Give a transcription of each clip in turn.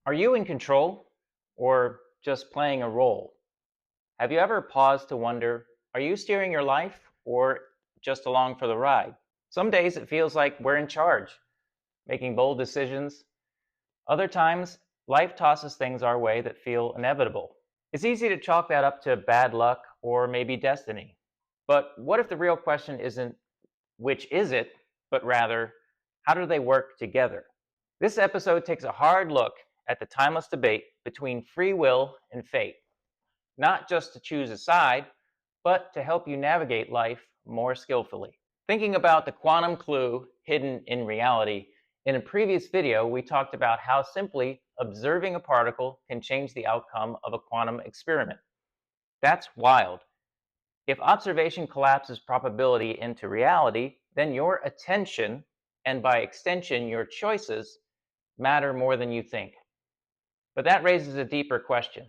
Are you in control or just playing a role? Have you ever paused to wonder, are you steering your life or just along for the ride? Some days it feels like we're in charge, making bold decisions. Other times, life tosses things our way that feel inevitable. It's easy to chalk that up to bad luck or maybe destiny. But what if the real question isn't which is it, but rather, how do they work together? This episode takes a hard look at the timeless debate between free will and fate, not just to choose a side, but to help you navigate life more skillfully. Thinking about the quantum clue hidden in reality, in a previous video, we talked about how simply observing a particle can change the outcome of a quantum experiment. That's wild. If observation collapses probability into reality, then your attention, and by extension your choices, matter more than you think. But that raises a deeper question.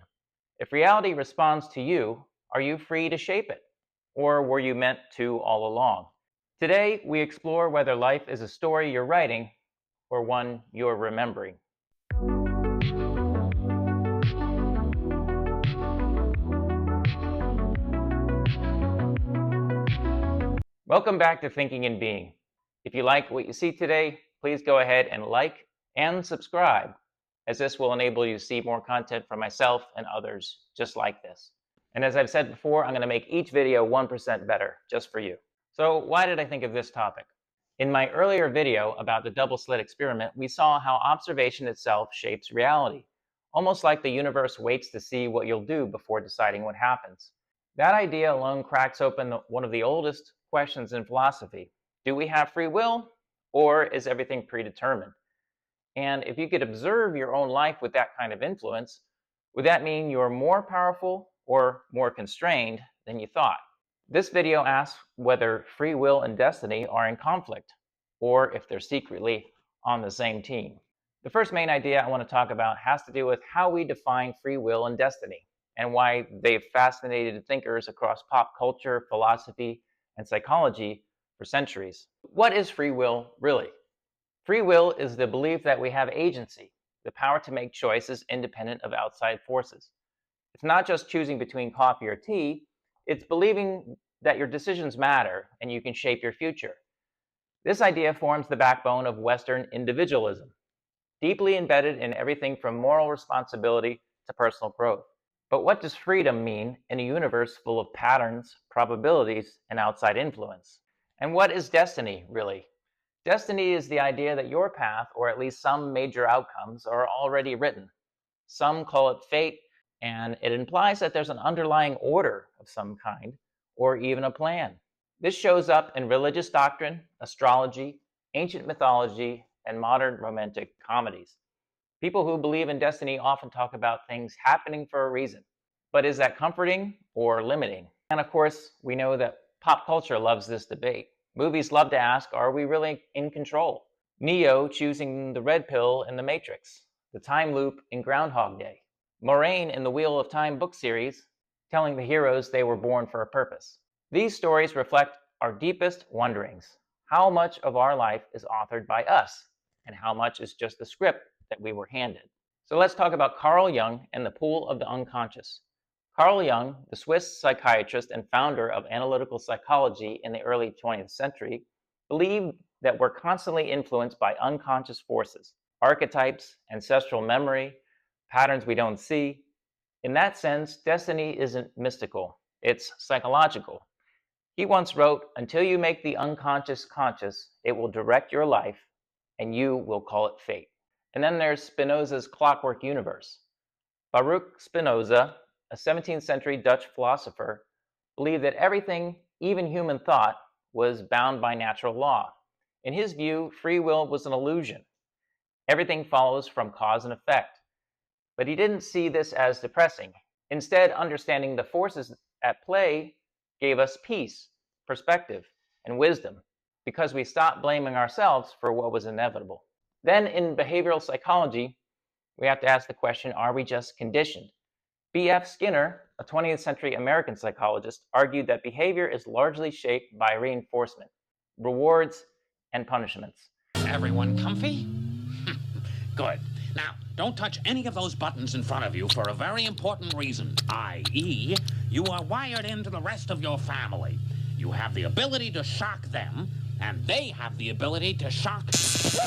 If reality responds to you, are you free to shape it? Or were you meant to all along? Today, we explore whether life is a story you're writing or one you're remembering. Welcome back to Thinking and Being. If you like what you see today, please go ahead and like and subscribe, as this will enable you to see more content from myself and others just like this. And as I've said before, I'm going to make each video 1% better just for you. So why did I think of this topic? In my earlier video about the double slit experiment, we saw how observation itself shapes reality, almost like the universe waits to see what you'll do before deciding what happens. That idea alone cracks open one of the oldest questions in philosophy. Do we have free will, or is everything predetermined? And if you could observe your own life with that kind of influence, would that mean you're more powerful or more constrained than you thought? This video asks whether free will and destiny are in conflict, or if they're secretly on the same team. The first main idea I want to talk about has to do with how we define free will and destiny, and why they've fascinated thinkers across pop culture, philosophy, and psychology for centuries. What is free will really? Free will is the belief that we have agency, the power to make choices independent of outside forces. It's not just choosing between coffee or tea, it's believing that your decisions matter and you can shape your future. This idea forms the backbone of Western individualism, deeply embedded in everything from moral responsibility to personal growth. But what does freedom mean in a universe full of patterns, probabilities, and outside influence? And what is destiny, really? Destiny is the idea that your path, or at least some major outcomes, are already written. Some call it fate, and it implies that there's an underlying order of some kind, or even a plan. This shows up in religious doctrine, astrology, ancient mythology, and modern romantic comedies. People who believe in destiny often talk about things happening for a reason. But is that comforting or limiting? And of course, we know that pop culture loves this debate. Movies love to ask, are we really in control? Neo choosing the red pill in The Matrix, the time loop in Groundhog Day, Moraine in the Wheel of Time book series, telling the heroes they were born for a purpose. These stories reflect our deepest wonderings. How much of our life is authored by us, and how much is just the script that we were handed? So let's talk about Carl Jung and the pool of the unconscious. Carl Jung, the Swiss psychiatrist and founder of analytical psychology in the early 20th century, believed that we're constantly influenced by unconscious forces, archetypes, ancestral memory, patterns we don't see. In that sense, destiny isn't mystical, it's psychological. He once wrote, "Until you make the unconscious conscious, it will direct your life, and you will call it fate." And then there's Spinoza's clockwork universe. Baruch Spinoza, a 17th century Dutch philosopher, believed that everything, even human thought, was bound by natural law. In his view, free will was an illusion. Everything follows from cause and effect. But he didn't see this as depressing. Instead, understanding the forces at play gave us peace, perspective, and wisdom, because we stopped blaming ourselves for what was inevitable. Then in behavioral psychology, we have to ask the question, are we just conditioned? B.F. Skinner, a 20th century American psychologist, argued that behavior is largely shaped by reinforcement, rewards, and punishments. Everyone comfy? Good. Now, Don't touch any of those buttons in front of you for a very important reason, i.e., you are wired into the rest of your family. You have the ability to shock them, and they have the ability to shock... Just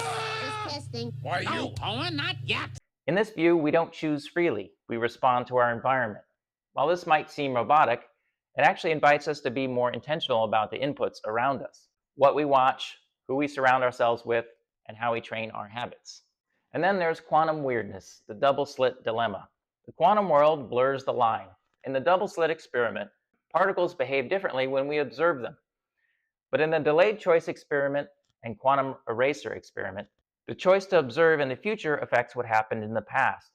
testing. Why, no, Owen, not yet. In this view, we don't choose freely. We respond to our environment. While this might seem robotic, it actually invites us to be more intentional about the inputs around us, what we watch, who we surround ourselves with, and how we train our habits. And then there's quantum weirdness, the double slit dilemma. The quantum world blurs the line. In the double slit experiment, particles behave differently when we observe them. But in the delayed choice experiment and quantum eraser experiment, the choice to observe in the future affects what happened in the past.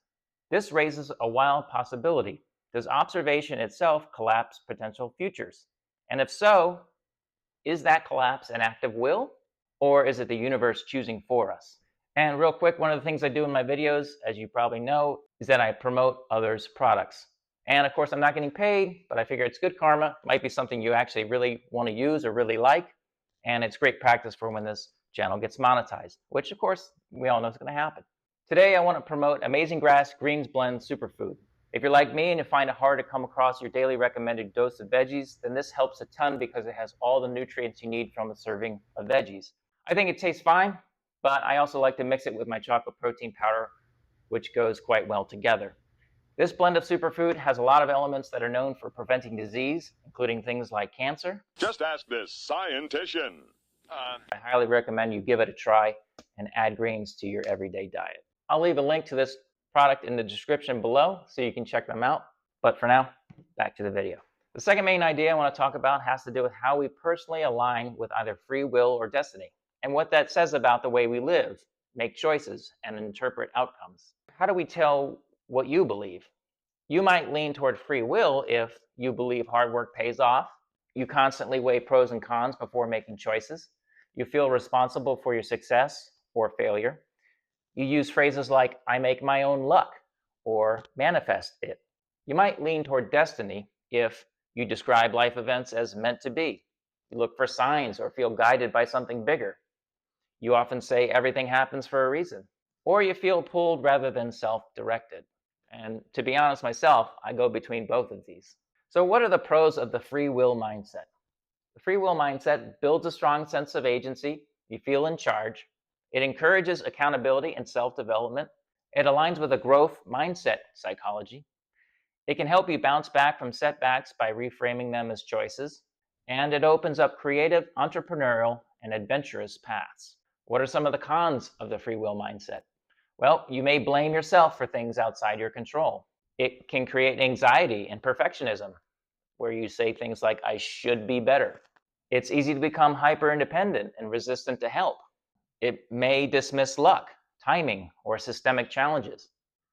This raises a wild possibility. Does observation itself collapse potential futures? And if so, is that collapse an act of will? Or is it the universe choosing for us? And real quick, one of the things I do in my videos, as you probably know, is that I promote others' products. And of course, I'm not getting paid, but I figure it's good karma. It might be something you actually really want to use or really like. And it's great practice for when this channel gets monetized, which of course, we all know is going to happen. Today, I want to promote Amazing Grass Greens Blend Superfood. If you're like me and you find it hard to come across your daily recommended dose of veggies, then this helps a ton because it has all the nutrients you need from a serving of veggies. I think it tastes fine, but I also like to mix it with my chocolate protein powder, which goes quite well together. This blend of superfood has a lot of elements that are known for preventing disease, including things like cancer. Just ask this scientician. I highly recommend you give it a try and add greens to your everyday diet. I'll leave a link to this product in the description below so you can check them out. But for now, back to the video. The second main idea I want to talk about has to do with how we personally align with either free will or destiny, and what that says about the way we live, make choices, and interpret outcomes. How do we tell what you believe? You might lean toward free will if you believe hard work pays off, you constantly weigh pros and cons before making choices, you feel responsible for your success or failure, you use phrases like, I make my own luck, or manifest it. You might lean toward destiny if you describe life events as meant to be. You look for signs or feel guided by something bigger. You often say everything happens for a reason. Or you feel pulled rather than self-directed. And to be honest myself, I go between both of these. So what are the pros of the free will mindset? The free will mindset builds a strong sense of agency. You feel in charge. It encourages accountability and self-development. It aligns with a growth mindset psychology. It can help you bounce back from setbacks by reframing them as choices. And it opens up creative, entrepreneurial, and adventurous paths. What are some of the cons of the free will mindset? Well, you may blame yourself for things outside your control. It can create anxiety and perfectionism, where you say things like, I should be better. It's easy to become hyper-independent and resistant to help. It may dismiss luck, timing, or systemic challenges.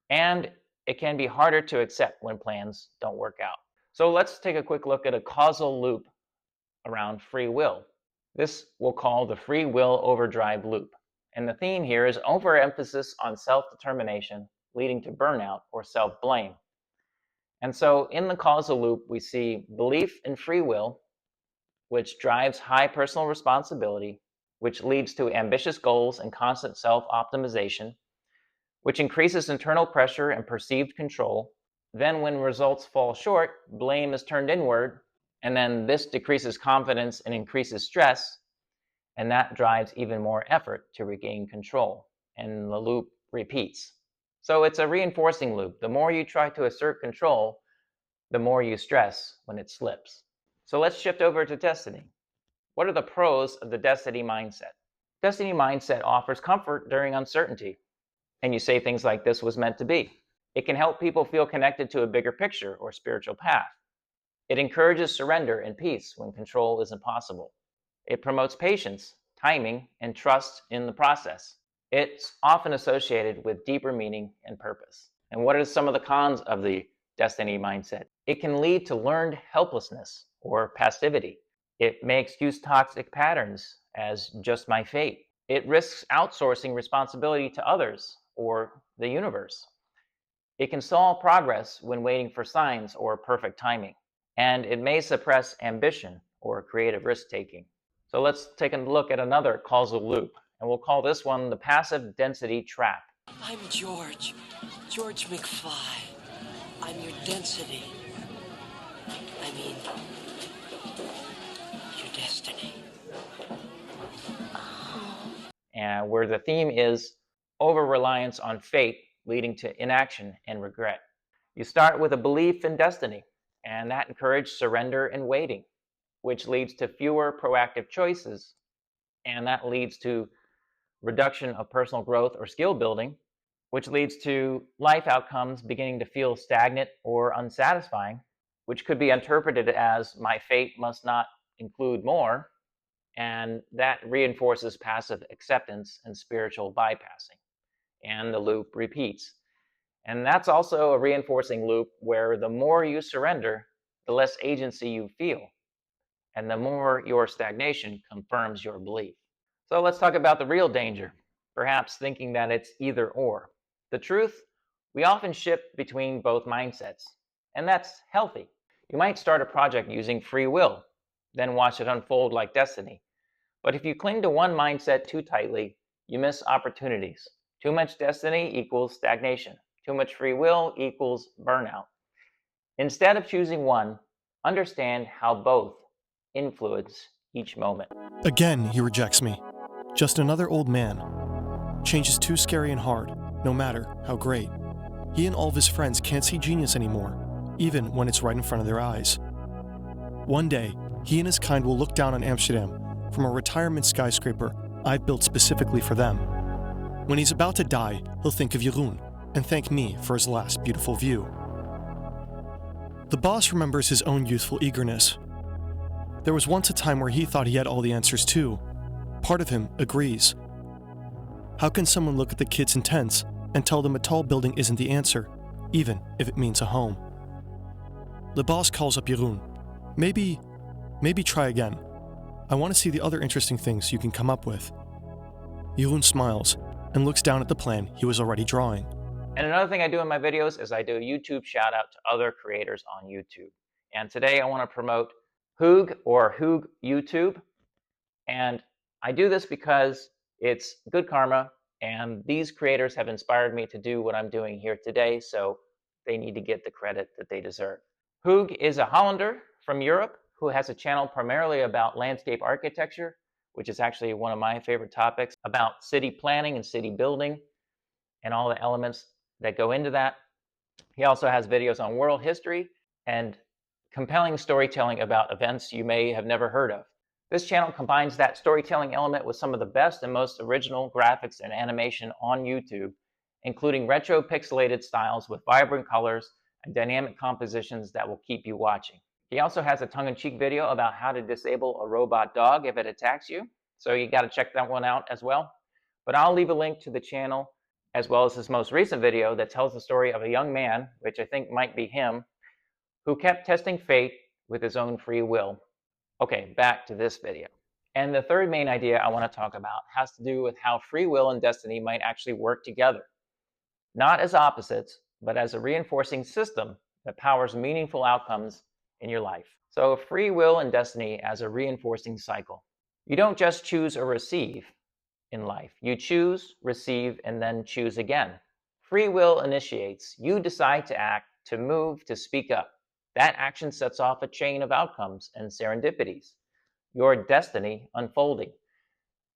And it can be harder to accept when plans don't work out. So let's take a quick look at a causal loop around free will. This we'll call the free will overdrive loop. And the theme here is overemphasis on self-determination, leading to burnout or self-blame. And so in the causal loop, we see belief in free will, which drives high personal responsibility, which leads to ambitious goals and constant self-optimization, which increases internal pressure and perceived control. Then when results fall short, blame is turned inward, and then this decreases confidence and increases stress, and that drives even more effort to regain control, and the loop repeats. So it's a reinforcing loop. The more you try to assert control, the more you stress when it slips. So let's shift over to destiny. What are the pros of the destiny mindset? Destiny mindset offers comfort during uncertainty. And you say things like, this was meant to be. It can help people feel connected to a bigger picture or spiritual path. It encourages surrender and peace when control is impossible. It promotes patience, timing, and trust in the process. It's often associated with deeper meaning and purpose. And what are some of the cons of the destiny mindset? It can lead to learned helplessness or passivity. It may excuse toxic patterns as just my fate. It risks outsourcing responsibility to others or the universe. It can stall progress when waiting for signs or perfect timing. And it may suppress ambition or creative risk-taking. So let's take a look at another causal loop, and we'll call this one the passive density trap. I'm George McFly. I'm your density. I mean, your destiny. And where the theme is over-reliance on fate leading to inaction and regret. You start with a belief in destiny, and that encourages surrender and waiting, which leads to fewer proactive choices, and that leads to reduction of personal growth or skill building, which leads to life outcomes beginning to feel stagnant or unsatisfying, which could be interpreted as my fate must not include more, and that reinforces passive acceptance and spiritual bypassing, and the loop repeats. And that's also a reinforcing loop where the more you surrender, the less agency you feel, and the more your stagnation confirms your belief. So let's talk about the real danger, perhaps thinking that it's either or. The truth, we often shift between both mindsets, and that's healthy. You might start a project using free will, then watch it unfold like destiny. But if you cling to one mindset too tightly, you miss opportunities. Too much destiny equals stagnation. Too much free will equals burnout. Instead of choosing one, understand how both influence each moment. Again, he rejects me. Just another old man. Change is too scary and hard, no matter how great. He and all of his friends can't see genius anymore, even when it's right in front of their eyes. One day, he and his kind will look down on Amsterdam from a retirement skyscraper I've built specifically for them. When he's about to die, he'll think of Jeroen and thank me for his last beautiful view. The boss remembers his own youthful eagerness. There was once a time where he thought he had all the answers too. Part of him agrees. How can someone look at the kids in tents and tell them a tall building isn't the answer, even if it means a home? The boss calls up Jeroen. Maybe try again. I want to see the other interesting things you can come up with. Jeroen smiles and looks down at the plan he was already drawing. And another thing I do in my videos is I do a YouTube shout out to other creators on YouTube. And today I want to promote Hoog or Hoog YouTube. And I do this because it's good karma, and these creators have inspired me to do what I'm doing here today, so they need to get the credit that they deserve. Hoog is a Hollander from Europe who has a channel primarily about landscape architecture, which is actually one of my favorite topics, about city planning and city building and all the elements that go into that. He also has videos on world history and compelling storytelling about events you may have never heard of. This channel combines that storytelling element with some of the best and most original graphics and animation on YouTube, including retro pixelated styles with vibrant colors and dynamic compositions that will keep you watching. He also has a tongue-in-cheek video about how to disable a robot dog if it attacks you, so you got to check that one out as well. But I'll leave a link to the channel as well as his most recent video that tells the story of a young man, which I think might be him, who kept testing fate with his own free will. Okay, back to this video. And the third main idea I want to talk about has to do with how free will and destiny might actually work together. Not as opposites, but as a reinforcing system that powers meaningful outcomes in your life. So free will and destiny as a reinforcing cycle. You don't just choose or receive in life. You choose, receive, and then choose again. Free will initiates. You decide to act, to move, to speak up. That action sets off a chain of outcomes and serendipities, your destiny unfolding.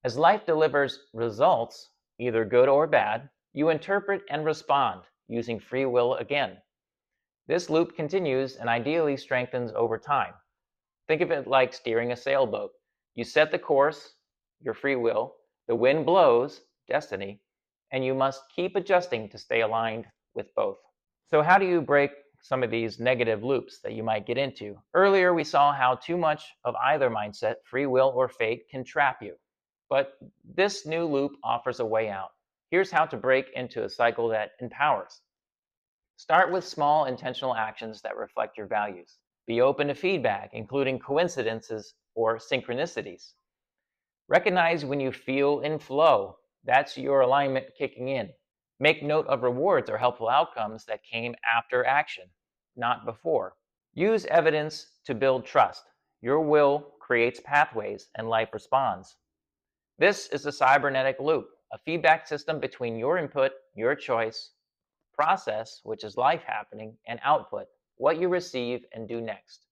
As life delivers results, either good or bad, you interpret and respond using free will again. This loop continues and ideally strengthens over time. Think of it like steering a sailboat. You set the course, your free will, the wind blows, destiny, and you must keep adjusting to stay aligned with both. So how do you break some of these negative loops that you might get into? Earlier, we saw how too much of either mindset, free will or fate, can trap you. But this new loop offers a way out. Here's how to break into a cycle that empowers. Start with small intentional actions that reflect your values. Be open to feedback, including coincidences or synchronicities. Recognize when you feel in flow. That's your alignment kicking in. Make note of rewards or helpful outcomes that came after action, not before. Use evidence to build trust. Your will creates pathways and life responds. This is a cybernetic loop, a feedback system between your input your choice, process, which is life happening, and output, what you receive and do next.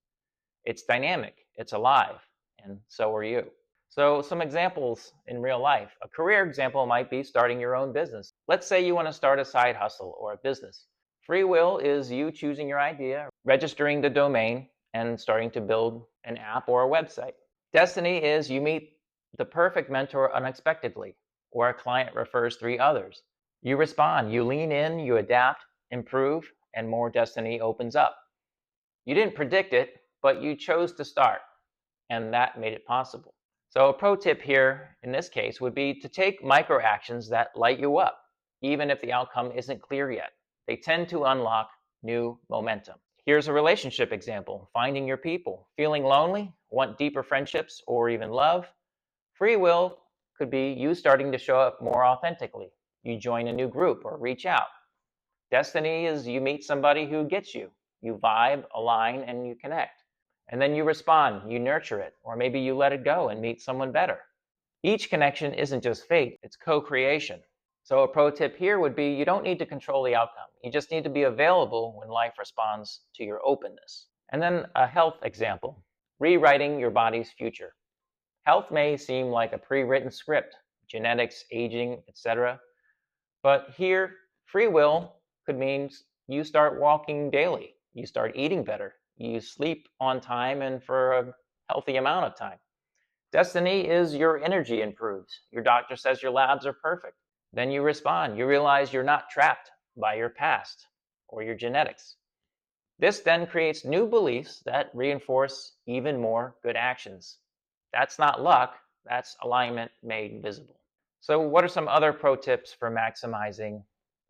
It's dynamic, it's alive, and so are you. So, some examples in real life. A career example might be starting your own business. Let's say you want to start a side hustle or a business. Free will is you choosing your idea, registering the domain, and starting to build an app or a website. Destiny is you meet the perfect mentor unexpectedly, or a client refers 3 others. You respond, you lean in, you adapt, improve, and more destiny opens up. You didn't predict it, but you chose to start, and that made it possible. So, a pro tip here in this case would be to take micro actions that light you up, even if the outcome isn't clear yet. They tend to unlock new momentum. Here's a relationship example: finding your people. Feeling lonely, want deeper friendships, or even love? Free will could be you starting to show up more authentically. You join a new group or reach out. Destiny is you meet somebody who gets you. You vibe, align, and you connect. And then you respond, you nurture it, or maybe you let it go and meet someone better. Each connection isn't just fate, it's co-creation. So a pro tip here would be you don't need to control the outcome. You just need to be available when life responds to your openness. And then a health example: rewriting your body's future. Health may seem like a pre-written script, genetics, aging, etc. But here, free will could mean you start walking daily, you start eating better, you sleep on time and for a healthy amount of time. Destiny is your energy improves. Your doctor says your labs are perfect. Then you respond. You realize you're not trapped by your past or your genetics. This then creates new beliefs that reinforce even more good actions. That's not luck, that's alignment made visible. So, what are some other pro tips for maximizing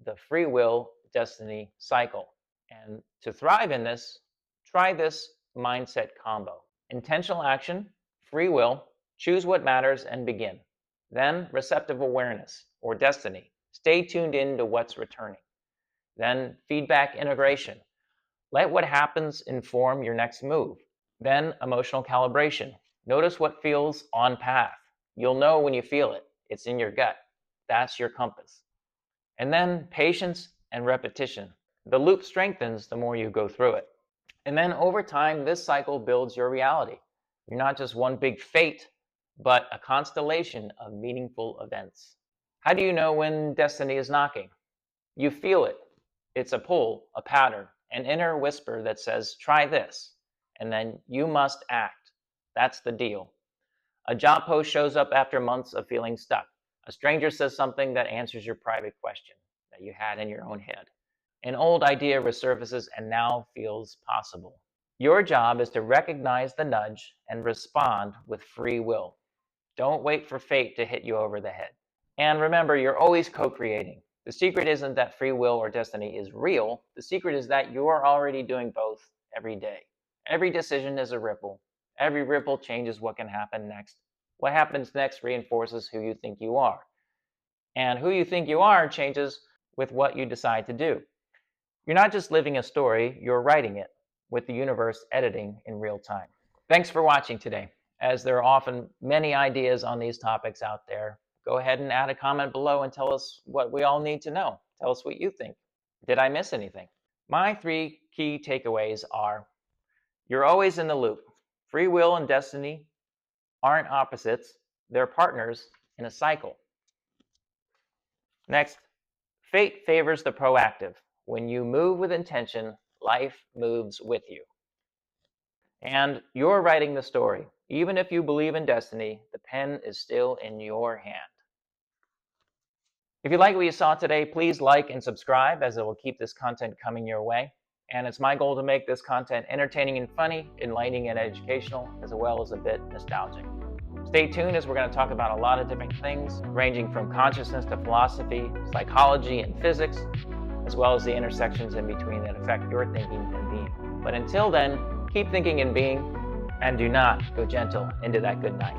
the free will destiny cycle? And to thrive in this, try this mindset combo: intentional action, free will, choose what matters and begin. Then, receptive awareness or destiny, stay tuned in to what's returning. Then, feedback integration, let what happens inform your next move. Then, emotional calibration, notice what feels on path. You'll know when you feel it, it's in your gut. That's your compass. And then, patience and repetition. The loop strengthens the more you go through it. And then over time, this cycle builds your reality. You're not just one big fate, but a constellation of meaningful events. How do you know when destiny is knocking? You feel it. It's a pull, a pattern, an inner whisper that says, try this, and then you must act. That's the deal. A job post shows up after months of feeling stuck. A stranger says something that answers your private question that you had in your own head. An old idea resurfaces and now feels possible. Your job is to recognize the nudge and respond with free will. Don't wait for fate to hit you over the head. And remember, you're always co-creating. The secret isn't that free will or destiny is real. The secret is that you're already doing both every day. Every decision is a ripple. Every ripple changes what can happen next. What happens next reinforces who you think you are. And who you think you are changes with what you decide to do. You're not just living a story, you're writing it, with the universe editing in real time. Thanks for watching today. As there are often many ideas on these topics out there, go ahead and add a comment below and tell us what we all need to know. Tell us what you think. Did I miss anything? My 3 key takeaways are: you're always in the loop. Free will and destiny aren't opposites, they're partners in a cycle. Next, fate favors the proactive. When you move with intention, life moves with you. And you're writing the story. Even if you believe in destiny, the pen is still in your hand. If you like what you saw today, please like and subscribe, as it will keep this content coming your way. And it's my goal to make this content entertaining and funny, enlightening and educational, as well as a bit nostalgic. Stay tuned, as we're going to talk about a lot of different things, ranging from consciousness to philosophy, psychology and physics, as well as the intersections in between that affect your thinking and being. But until then, keep thinking and being, and do not go gentle into that good night.